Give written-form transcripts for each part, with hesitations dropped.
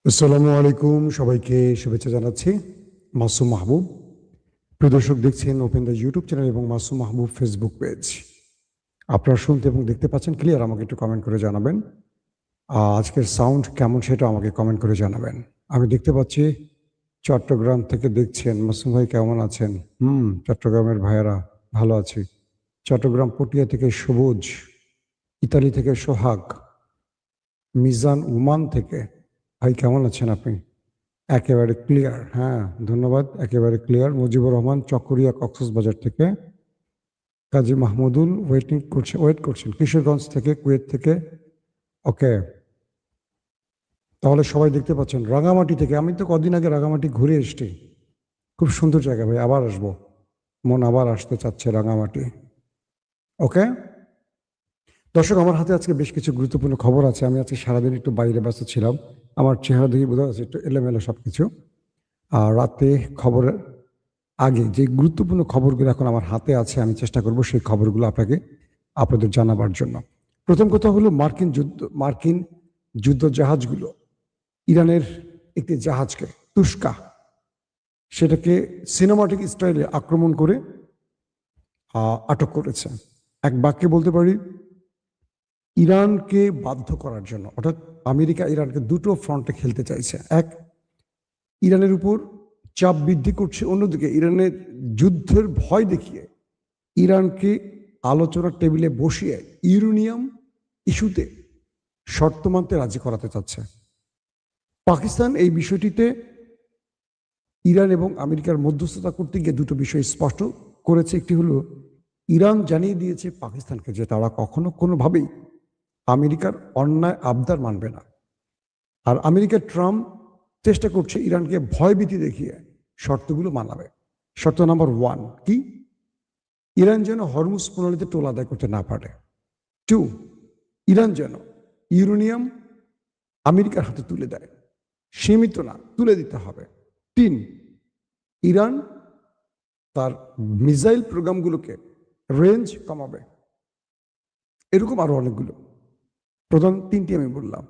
আসসালামু আলাইকুম, সবাইকে শুভেচ্ছা জানাচ্ছি। মাসুম মাহবুব। প্রিয় দর্শক, দেখছেন ওপেন দ্য ইউটিউব চ্যানেল এবং মাসুম মাহবুব ফেসবুক পেজ। আপনারা শুনতে এবং দেখতে পাচ্ছেন ক্লিয়ার? আমাকে একটু কমেন্ট করে জানাবেন। আজকের সাউন্ড কেমন সেটা আমাকে কমেন্ট করে জানাবেন। আমি দেখতে পাচ্ছি চট্টগ্রাম থেকে দেখছেন। মাসুম ভাই কেমন আছেন? চট্টগ্রামের ভাইয়েরা ভালো আছি। চট্টগ্রাম পটিয়া থেকে সবুজ, ইতালি থেকে সোহাগ, মিজান ওমান থেকে। ভাই কেমন আছেন আপনি? একেবারে ক্লিয়ার, হ্যাঁ ধন্যবাদ। একেবারে ক্লিয়ার। মুজিবুর রহমান চকরিয়া কক্সবাজার থেকে। কাজী মাহমুদুল ওয়েট করছেন কিশোরগঞ্জ থেকে, কুয়েত থেকে। ওকে, তাহলে সবাই দেখতে পাচ্ছেন। রাঙামাটি থেকে, আমি তো কদিন আগে রাঙামাটি ঘুরে এসেছি। খুব সুন্দর জায়গা ভাই, আবার আসবো। মন আবার আসতে চাচ্ছে রাঙামাটি। ওকে দর্শক, আমার হাতে আজকে বেশ কিছু গুরুত্বপূর্ণ খবর আছে। আমি আজকে সারাদিন একটু বাইরে ব্যস্ত ছিলাম। আমার চেহারা দেখে বোঝা যাচ্ছে একটু এলোমেলো সবকিছু। আর রাতে খবরের আগে যে গুরুত্বপূর্ণ খবরগুলো এখন আমার হাতে আছে, আমি চেষ্টা করব সেই খবরগুলো আপনাদের জানাবার জন্য। প্রথম কথা হলো মার্কিন যুদ্ধ জাহাজগুলো ইরানের একটি জাহাজকে তুস্কা, সেটাকে সিনেমাটিক স্টাইলে আক্রমণ করে আটক করেছে। এক বাক্যে বলতে পারি, ইরানকে বাধ্য করার জন্য। অর্থাৎ আমেরিকা ইরানকে দুটো ফ্রন্টে খেলতে চাইছে। এক, ইরানের উপর চাপ বৃদ্ধি করছে, অন্যদিকে ইরানের যুদ্ধের ভয় দেখিয়ে ইরানকে আলোচনার টেবিলে বসিয়ে ইউরেনিয়াম ইস্যুতে শর্ত মানতে রাজি করাতে চাচ্ছে। পাকিস্তান এই বিষয়টিতে ইরান এবং আমেরিকার মধ্যস্থতা করতে গিয়ে দুটো বিষয় স্পষ্ট করেছে। একটি হলো, ইরান জানিয়ে দিয়েছে পাকিস্তানকে যে তারা কখনো কোনোভাবেই আমেরিকার অন্যায় আবদার মানবে না। আর আমেরিকার ট্রাম্প চেষ্টা করছে ইরানকে ভয়ভীতি দেখিয়ে শর্তগুলো মানাবে। শর্ত নাম্বার 1 কি? ইরান যেন হরমুজ প্রণালীতে টোল আদায় করতে না পারে। 2, ইরান যেন ইউরেনিয়াম আমেরিকার হাতে তুলে দেয়। সীমিত না, তুলে দিতে হবে। 3, ইরান তার মিসাইল প্রোগ্রামগুলোকে রেঞ্জ কমাবে। এরকম আরো অনেকগুলো। প্রধান 3টি আমি বললাম।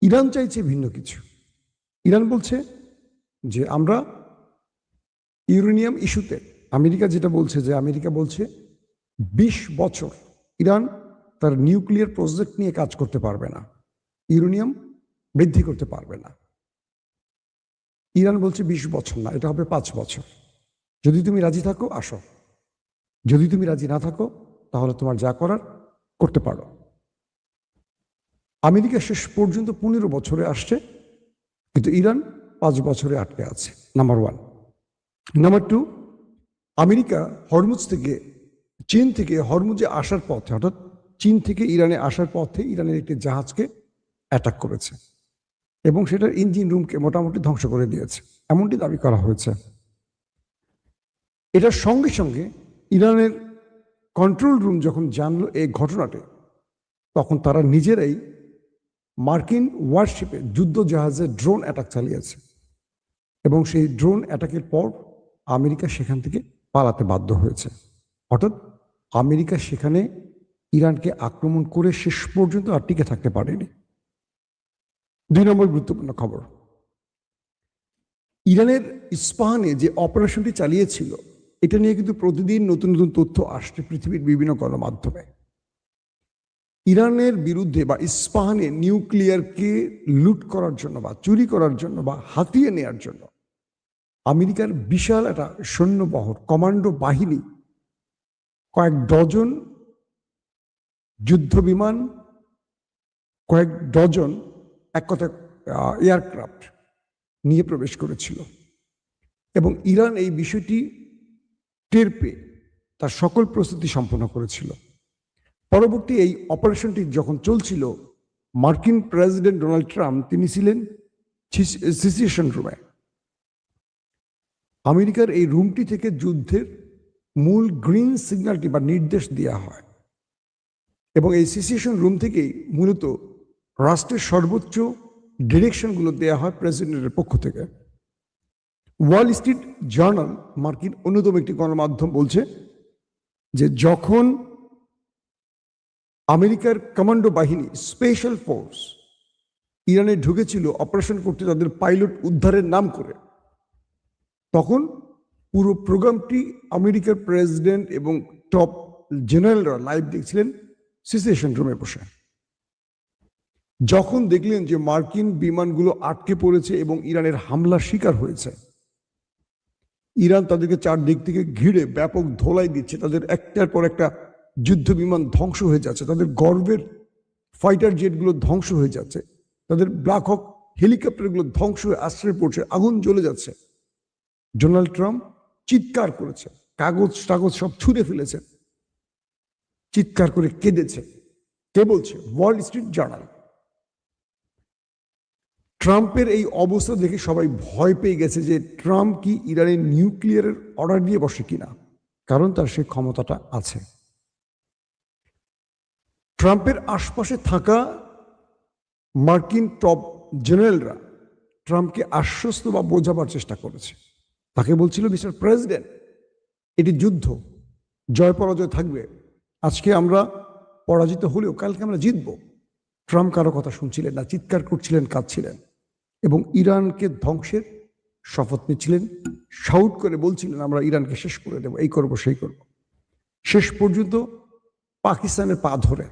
ইরান চাইছে ভিন্ন কিছু। ইরান বলছে যে আমরা ইউরেনিয়াম ইস্যুতে, আমেরিকা যেটা বলছে, যে আমেরিকা বলছে 20 বছর ইরান তার নিউক্লিয়ার প্রজেক্ট নিয়ে কাজ করতে পারবে না, ইউরেনিয়াম বৃদ্ধি করতে পারবে না। ইরান বলছে 20 বছর না, এটা হবে 5 বছর। যদি তুমি রাজি থাকো আসো, যদি তুমি রাজি না থাকো তাহলে তোমার যা করার করতে পারো। আমেরিকা শেষ পর্যন্ত 15 বছরে আসছে, কিন্তু ইরান 5 বছরে আটকে আছে। নাম্বার 1। নাম্বার 2, আমেরিকা চীন থেকে হরমুজে আসার পথে, অর্থাৎ চীন থেকে ইরানে আসার পথে ইরানের একটি জাহাজকে অ্যাটাক করেছে এবং সেটার ইঞ্জিন রুমকে মোটামুটি ধ্বংস করে দিয়েছে, এমনটি দাবি করা হয়েছে। এটার সঙ্গে সঙ্গে ইরানের কন্ট্রোল রুম যখন জানলো এই ঘটনাটি, তখন তারা নিজেরাই মার্কিন ওয়ারশিপে যুদ্ধ জাহাজে ড্রোন অ্যাটাক চালিয়েছে এবং সেই ড্রোন অ্যাটাকের পর আমেরিকা সেখান থেকে পালাতে বাধ্য হয়েছে। অর্থাৎ আমেরিকা সেখানে ইরানকে আক্রমণ করে শেষ পর্যন্ত আর টিকে থাকতে পারেনি। 2 নম্বর গুরুত্বপূর্ণ খবর, ইরানের ইস্পাহানে যে অপারেশনটি চালিয়েছিল, এটা নিয়ে কিন্তু প্রতিদিন নতুন নতুন তথ্য আসছে পৃথিবীর বিভিন্ন গণমাধ্যমে। ইরানের বিরুদ্ধে বা ইস্পাহানে নিউক্লিয়ারকে লুট করার জন্য বা চুরি করার জন্য বা হাতিয়ে নেওয়ার জন্য আমেরিকার বিশাল একটা সৈন্যবহর, কমান্ডো বাহিনী, কয়েক ডজন যুদ্ধ বিমান, কয়েক ডজন এক কথা এয়ারক্রাফট নিয়ে প্রবেশ করেছিল এবং ইরান এই বিষয়টি টের পেয়ে তার সকল প্রস্তুতি সম্পন্ন করেছিল। পরবর্তী এই অপারেশনটি যখন চলছিল, মার্কিন প্রেসিডেন্ট ডোনাল্ড ট্রাম্প তিনি ছিলেন সিচুয়েশন রুমে। আমেরিকার এই রুমটি থেকে যুদ্ধের মূল গ্রিন সিগন্যালটি বা নির্দেশ দেওয়া হয় এবং এই সিচুয়েশন রুম থেকেই মূলত রাষ্ট্রের সর্বোচ্চ ডিরেকশনগুলো দেওয়া হয় প্রেসিডেন্টের পক্ষ থেকে। ওয়াল স্ট্রিট জার্নাল, মার্কিন অন্যতম একটি গণমাধ্যম, বলছে যে যখন আমেরিকার কমান্ডো বাহিনী, স্পেশাল ফোর্স ইরানে ঢুকেছিল অপারেশন করতে তাদের পাইলট উদ্ধারের নাম করে, তখন পুরো প্রোগ্রামটি আমেরিকার প্রেসিডেন্ট এবং টপ জেনারেলরা লাইভ দেখছিলেন সিচুয়েশন রুমে বসে। যখন দেখলেন যে মার্কিন বিমানগুলো আটকে পড়েছে এবং ইরানের হামলার শিকার হয়েছে, ইরান তাদেরকে চারদিক থেকে ঘিরে ব্যাপক ধোলাই দিচ্ছে, তাদের একটার পর একটা যুদ্ধ বিমান ধ্বংস হয়ে যাচ্ছে, তাদের গর্বের ফাইটার জেটগুলো ধ্বংস হয়ে যাচ্ছে, তাদের ব্ল্যাক হক হেলিকপ্টারগুলো ধ্বংস হয়ে আশ্রয় পড়ছে, আগুন জ্বলে যাচ্ছে। ডোনাল্ড ট্রাম্প চিৎকার করেছে, কাগজ টাগজ সব ছুঁড়ে ফেলেছে, চিৎকার করে কেঁদেছে। কে বলছে? Wall Street journal. ট্রাম্পের এই অবস্থা দেখে সবাই ভয় পেয়ে গেছে যে ট্রাম্প কি ইরানের নিউক্লিয়ারের অর্ডার দিয়ে বসে কিনা, কারণ তার সেই ক্ষমতাটা আছে। ট্রাম্পের আশপাশে থাকা মার্কিন টপ জেনারেলরা ট্রাম্পকে আশ্বস্ত বা বোঝাবার চেষ্টা করেছে। তাকে বলছিল, মিস্টার প্রেসিডেন্ট, এটি যুদ্ধ, জয় পরাজয় থাকবে, আজকে আমরা পরাজিত হলেও কালকে আমরা জিতব। ট্রাম্প কারো কথা শুনছিলেন না, চিৎকার করছিলেন, কাঁদছিলেন এবং ইরানকে ধ্বংসের শপথ নিচ্ছিলেন, শাউট করে বলছিলেন আমরা ইরানকে শেষ করে দেব, এই করব সেই করব। শেষ পর্যন্ত পাকিস্তানের পা ধরে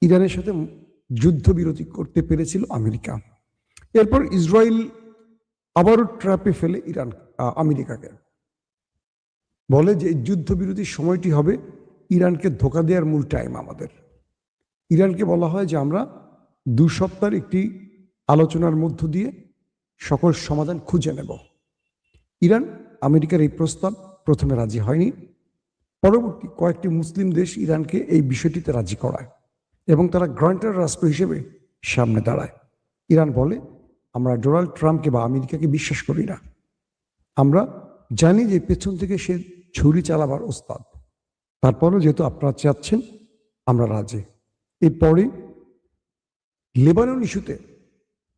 ইরানের সাথে যুদ্ধবিরতি করতে পেরেছিল আমেরিকা। এরপর ইসরায়েল আবারও ট্র্যাপে ফেলে আমেরিকাকে, বলে যে যুদ্ধবিরতির সময়টি হবে ইরানকে ধোঁকা দেওয়ার মূল টাইম আমাদের। ইরানকে বলা হয় যে আমরা 2 সপ্তাহের একটি আলোচনার মধ্য দিয়ে সকল সমাধান খুঁজে নেব। ইরান আমেরিকার এই প্রস্তাব প্রথমে রাজি হয়নি, পরবর্তী কয়েকটি মুসলিম দেশ ইরানকে এই বিষয়টিতে রাজি করায় এবং তারা গ্রান্টার রাষ্ট্র হিসেবে সামনে দাঁড়ায়। ইরান বলে, আমরা ডোনাল্ড ট্রাম্পকে বা আমেরিকাকে বিশ্বাস করি না, আমরা জানি যে পেছন থেকে সে ছুরি চালাবার ওস্তাদ, তারপরও যেহেতু আপনারা চাচ্ছেন আমরা রাজি। এরপরে লেবানন ইস্যুতে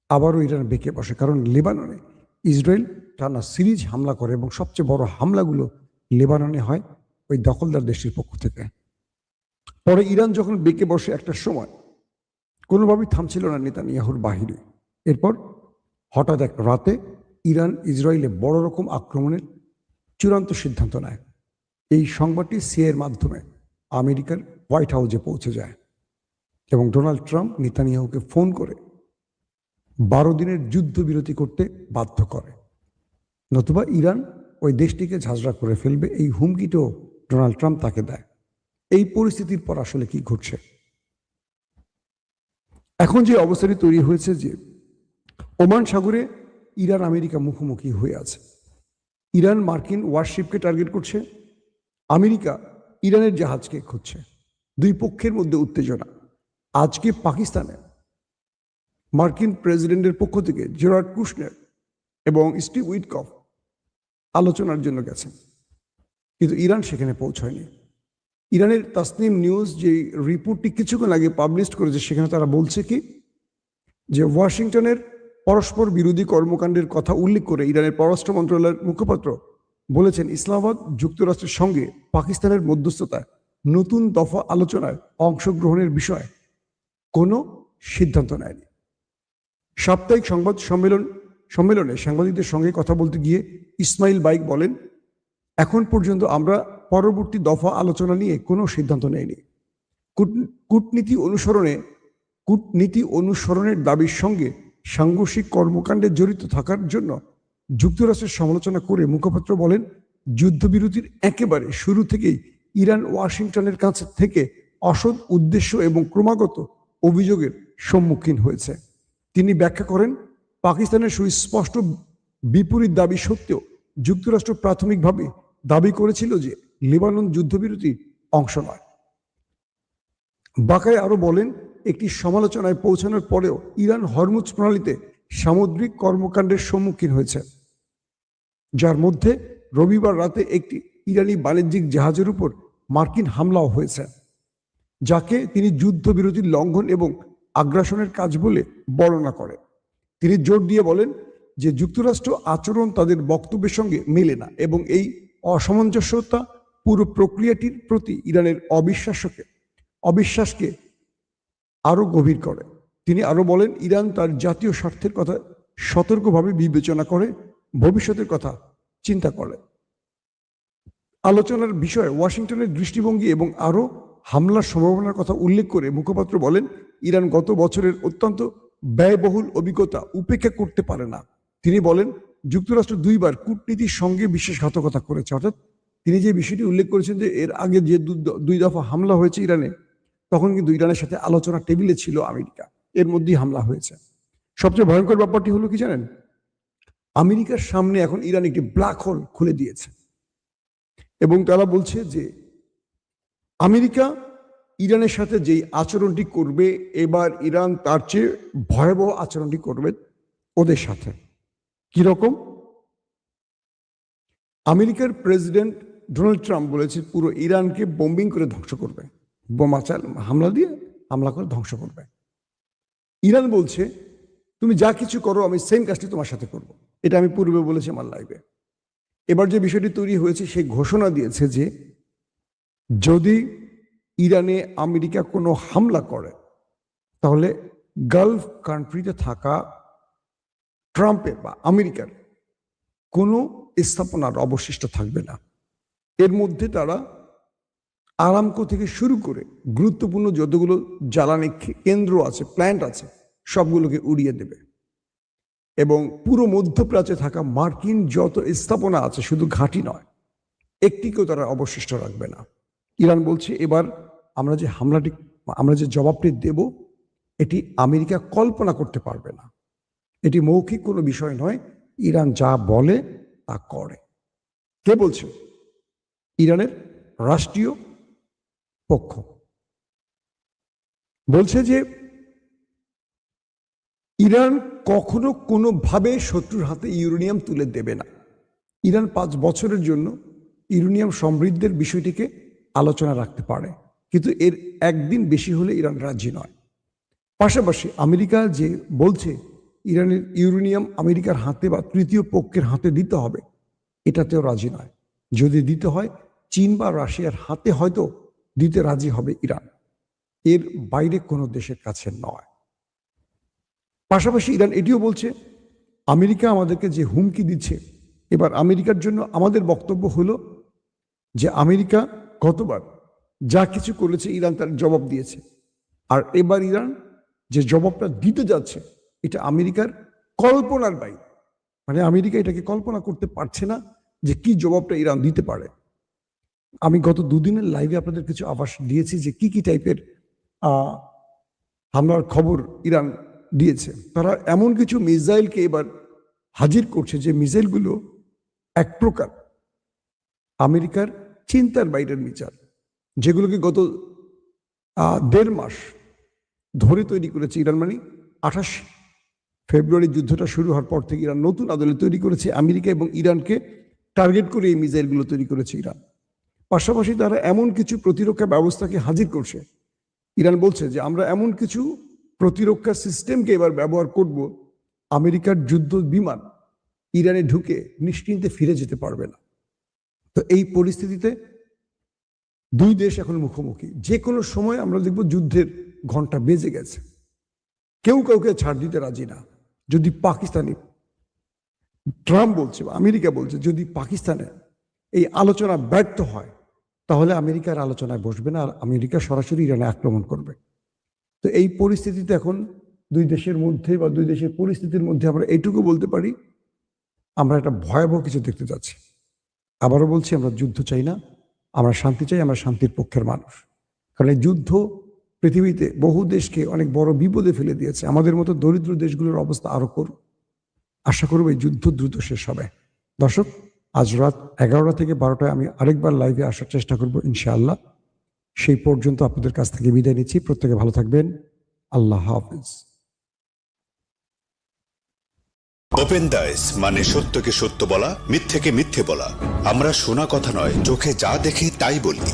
আবারও ইরান বেঁকে বসে, কারণ লেবাননে ইসরায়েল টানা সিরিজ হামলা করে এবং সবচেয়ে বড় হামলাগুলো লেবাননে হয় ওই দখলদার দেশটির পক্ষ থেকে। পরে ইরান যখন বেঁকে বসে একটা সময়, কোনোভাবেই থামছিল না নেতানিয়াহুর বাহিনী। এরপর হঠাৎ এক রাতে ইরান ইসরায়েলে বড় রকম আক্রমণের চূড়ান্ত সিদ্ধান্ত নেয়। এই সংবাদটি সিআইএর মাধ্যমে আমেরিকার হোয়াইট হাউসে পৌঁছে যায় এবং ডোনাল্ড ট্রাম্প নেতানিয়াহুকে ফোন করে 12 দিনের যুদ্ধবিরতি করতে বাধ্য করে, নতুবা ইরান ওই দেশটিকে ঝাঁঝরা করে ফেলবে। এই হুমকিটাও ডোনাল্ড ট্রাম্প তাকে দেয়। এই পরিস্থিতির পর আসলে কি ঘটছে? এখন যে অবস্থাটি তৈরি হয়েছে যে ওমান সাগরে ইরান আমেরিকা মুখোমুখি হয়ে আছে। ইরান মার্কিন ওয়ারশিপকে টার্গেট করছে, আমেরিকা ইরানের জাহাজকে খুঁজছে। দুই পক্ষের মধ্যে উত্তেজনা। আজকে পাকিস্তানে মার্কিন প্রেসিডেন্টের পক্ষ থেকে জেরার্ড কুশনার এবং স্টিভ উইটকফ আলোচনার জন্য গেছেন, কিন্তু ইরান সেখানে পৌঁছায়নি। ইরানের তাসনিম নিউজ যে রিপোর্টটি কিছুক্ষণ আগে পাবলিশ করেছে, সেখানে তারা বলছে কি যে ওয়াশিংটনের পরস্পর বিরোধী কর্মকাণ্ডের কথা উল্লেখ করে ইরানের পররাষ্ট্র মন্ত্রণালয়ের মুখপাত্র বলেছেন, ইসলামাবাদ যুক্তরাষ্ট্রের সঙ্গে পাকিস্তানের মধ্যস্থতায় নতুন দফা আলোচনায় অংশগ্রহণের বিষয়ে কোনো সিদ্ধান্ত নেয়নি। সাপ্তাহিক সংবাদ সম্মেলনে সাংবাদিকদের সঙ্গে কথা বলতে গিয়ে ইসমাইল বাইক বলেন, এখন পর্যন্ত আমরা পরবর্তী দফা আলোচনা নিয়ে কোনো সিদ্ধান্ত নেইনি। কূটনীতি অনুসরণের দাবির সঙ্গে সাংঘর্ষিক কর্মকাণ্ডে জড়িত থাকার জন্য যুক্তরাষ্ট্রের সমালোচনা করে মুখপাত্র বলেন, যুদ্ধবিরতির একেবারে শুরু থেকেই ইরান ওয়াশিংটনের কাছ থেকে অসৎ উদ্দেশ্য এবং ক্রমাগত অভিযোগের সম্মুখীন হয়েছে। তিনি ব্যাখ্যা করেন, পাকিস্তানের সুস্পষ্ট বিপরীত দাবি সত্ত্বেও যুক্তরাষ্ট্র প্রাথমিকভাবে দাবি করেছিল যে লেবানন যুদ্ধবিরতির অংশ নয়। বাকায় আরো বলেন, একটি সমালোচনায় পৌঁছানোর পরেও ইরান হরমুজ প্রণালীতে সামুদ্রিক কর্মকাণ্ডের সম্মুখীন হয়েছে, যার মধ্যে রবিবার রাতে একটি ইরানি বাণিজ্যিক জাহাজের উপর মার্কিন হামলাও হয়েছে, যাকে তিনি যুদ্ধবিরতির লঙ্ঘন এবং আগ্রাসনের কাজ বলে বর্ণনা করেন। তিনি জোর দিয়ে বলেন যে যুক্তরাষ্ট্র আচরণ তাদের বক্তব্যের সঙ্গে মেলে না এবং এই অসামঞ্জস্যতা পুরো প্রক্রিয়াটির প্রতি ইরানের অবিশ্বাসকে আরো গভীর করে। তিনি আরো বলেন, ইরান তার জাতীয় স্বার্থের কথা সতর্কভাবে বিবেচনা করে ভবিষ্যতের কথা চিন্তা করে। আলোচনার বিষয়ে ওয়াশিংটনের দৃষ্টিভঙ্গি এবং আরো হামলার সম্ভাবনার কথা উল্লেখ করে মুখপাত্র বলেন, ইরান গত বছরের অত্যন্ত ব্যয়বহুল অভিজ্ঞতা উপেক্ষা করতে পারে না। তিনি বলেন, যুক্তরাষ্ট্র 2বার কূটনীতির সঙ্গে বিশ্বাসঘাতকতা করেছে। অর্থাৎ তিনি যে বিষয়টি উল্লেখ করেছেন যে এর আগে যে 2 দফা হামলা হয়েছে ইরানে, তখন কিন্তু ইরানের সাথে আলোচনা টেবিলে ছিল আমেরিকা, এর মধ্যেই হামলা হয়েছে। সবচেয়ে ভয়ঙ্কর ব্যাপারটি হলো কি জানেন, আমেরিকার সামনে এখন ইরান একটি ব্ল্যাক হোল খুলে দিয়েছে এবং তারা বলছে যে আমেরিকা ইরানের সাথে যেই আচরণটি করবে, এবার ইরান তার চেয়ে ভয়াবহ আচরণটি করবে ওদের সাথে। কিরকম? আমেরিকার প্রেসিডেন্ট ডোনাল্ড ট্রাম্প বলেছে পুরো ইরানকে বোম্বিং করে ধ্বংস করবে, বোমা হামলা করে ধ্বংস করবে। ইরান বলছে তুমি যা কিছু করো আমি সেম কাজটি তোমার সাথে করব। এটা আমি পূর্বে বলেছি আমার লাইভে। এবার যে বিষয়টি তৈরি হয়েছে, সেই ঘোষণা দিয়েছে যে যদি ইরানে আমেরিকা কোনো হামলা করে তাহলে গালফ কান্ট্রিতে থাকা ট্রাম্পের বা আমেরিকার কোনো স্থাপনার অবশিষ্ট থাকবে না। এর মধ্যে তারা আরামকো থেকে শুরু করে গুরুত্বপূর্ণ যতগুলো জ্বালানি কেন্দ্র আছে, প্ল্যান্ট আছে, সবগুলোকে উড়িয়ে দেবে এবং পুরো মধ্যপ্রাচ্যে থাকা মার্কিন যত স্থাপনা আছে, শুধু ঘাঁটি নয়, একটিকেও তারা অবশিষ্ট রাখবে না। ইরান বলছে এবার আমরা যে জবাবটি দেব, এটি আমেরিকা কল্পনা করতে পারবে না। এটি মৌখিক কোনো বিষয় নয়, ইরান যা বলে তা করে। কে বলছে? ইরানের রাষ্ট্রীয় পক্ষ বলছে যে ইরান কখনো কোনোভাবে শত্রুর হাতে ইউরেনিয়াম তুলে দেবে না। ইরান 5 বছরের জন্য ইউরেনিয়াম সমৃদ্ধের বিষয়টিকে আলোচনা রাখতে পারে, কিন্তু এর একদিন বেশি হলে ইরান রাজি নয়। পাশাপাশি আমেরিকা যে বলছে ইরানের ইউরেনিয়াম আমেরিকার হাতে বা তৃতীয় পক্ষের হাতে দিতে হবে, এটাতেও রাজি নয়। যদি দিতে হয় চীন বা রাশিয়ার হাতে হয়তো দিতে রাজি হবে ইরান, এর বাইরে কোনো দেশের কাছে নয়। পাশাপাশি ইরান এটিও বলছে আমেরিকা আমাদেরকে যে হুমকি দিচ্ছে, এবার আমেরিকার জন্য আমাদের বক্তব্য হলো যে আমেরিকা গতবার যা কিছু করেছে ইরান তার জবাব দিয়েছে, আর এবার ইরান যে জবাবটা দিতে যাচ্ছে এটা আমেরিকার কল্পনার বাইরে। মানে আমেরিকা এটাকে কল্পনা করতে পারছে না যে কি জবাবটা ইরান দিতে পারে। আমি গত 2 দিনের লাইভে আপনাদের কিছু আভাস দিয়েছি যে কি কি টাইপের হামলার খবর ইরান দিয়েছে। তারা এমন কিছু মিসাইলকে এবার হাজির করছে যে মিসাইলগুলো এক প্রকার আমেরিকার চিন্তার বাইরের মিসাইল, যেগুলোকে গত 1.5 মাস ধরে তৈরি করেছে ইরান। মানে 28 ফেব্রুয়ারি যুদ্ধটা শুরু হওয়ার পর থেকে ইরান নতুন আদলে তৈরি করেছে। আমেরিকা এবং ইরানকে টার্গেট করে এই মিসাইলগুলো তৈরি করেছে ইরান। পাশাপাশি তারা এমন কিছু প্রতিরক্ষা ব্যবস্থাকে হাজির করছে। ইরান বলছে যে আমরা এমন কিছু প্রতিরক্ষা সিস্টেমকে এবার ব্যবহার করব, আমেরিকার যুদ্ধ বিমান ইরানে ঢুকে নিশ্চিন্তে ফিরে যেতে পারবে না। তো এই পরিস্থিতিতে 2 দেশ এখন মুখোমুখি। যে কোনো সময় আমরা দেখব যুদ্ধের ঘন্টা বেজে গেছে, কেউ কাউকে ছাড় দিতে রাজি না। যদি পাকিস্তানি ট্রাম্প বলছে বা আমেরিকা বলছে যদি পাকিস্তানে এই আলোচনা ব্যর্থ হয় তাহলে আমেরিকার আলোচনায় বসবে না, আর আমেরিকা সরাসরি ইরানে আক্রমণ করবে। তো এই পরিস্থিতিতে এখন 2 দেশের মধ্যে বা 2 দেশের পরিস্থিতির মধ্যে আমরা এইটুকু বলতে পারি, আমরা একটা ভয়াবহ কিছু দেখতে যাচ্ছি। আবারও বলছি, আমরা যুদ্ধ চাই না, আমরা শান্তি চাই, আমরা শান্তির পক্ষের মানুষ। কারণ এই যুদ্ধ পৃথিবীতে বহু দেশকে অনেক বড় বিপদে ফেলে দিয়েছে। আমাদের মতো দরিদ্র দেশগুলোর অবস্থা আরো করুন। আশা করব এই যুদ্ধ দ্রুত শেষ হবে। দর্শক, আজ রাত 11টা থেকে 12টায় আমি আরেকবার লাইভে আসার চেষ্টা করব ইনশাআল্লাহ। সেই পর্যন্ত আপনাদের কাছ থেকে বিদায় নিচ্ছি। প্রত্যেকে ভালো থাকবেন। আল্লাহ হাফেজ। ওপেন দাইস মানে সত্যকে সত্য বলা, মিথ্যেকে মিথ্যে বলা। আমরা শোনা কথা নয়, চোখে যা দেখি তাই বলি।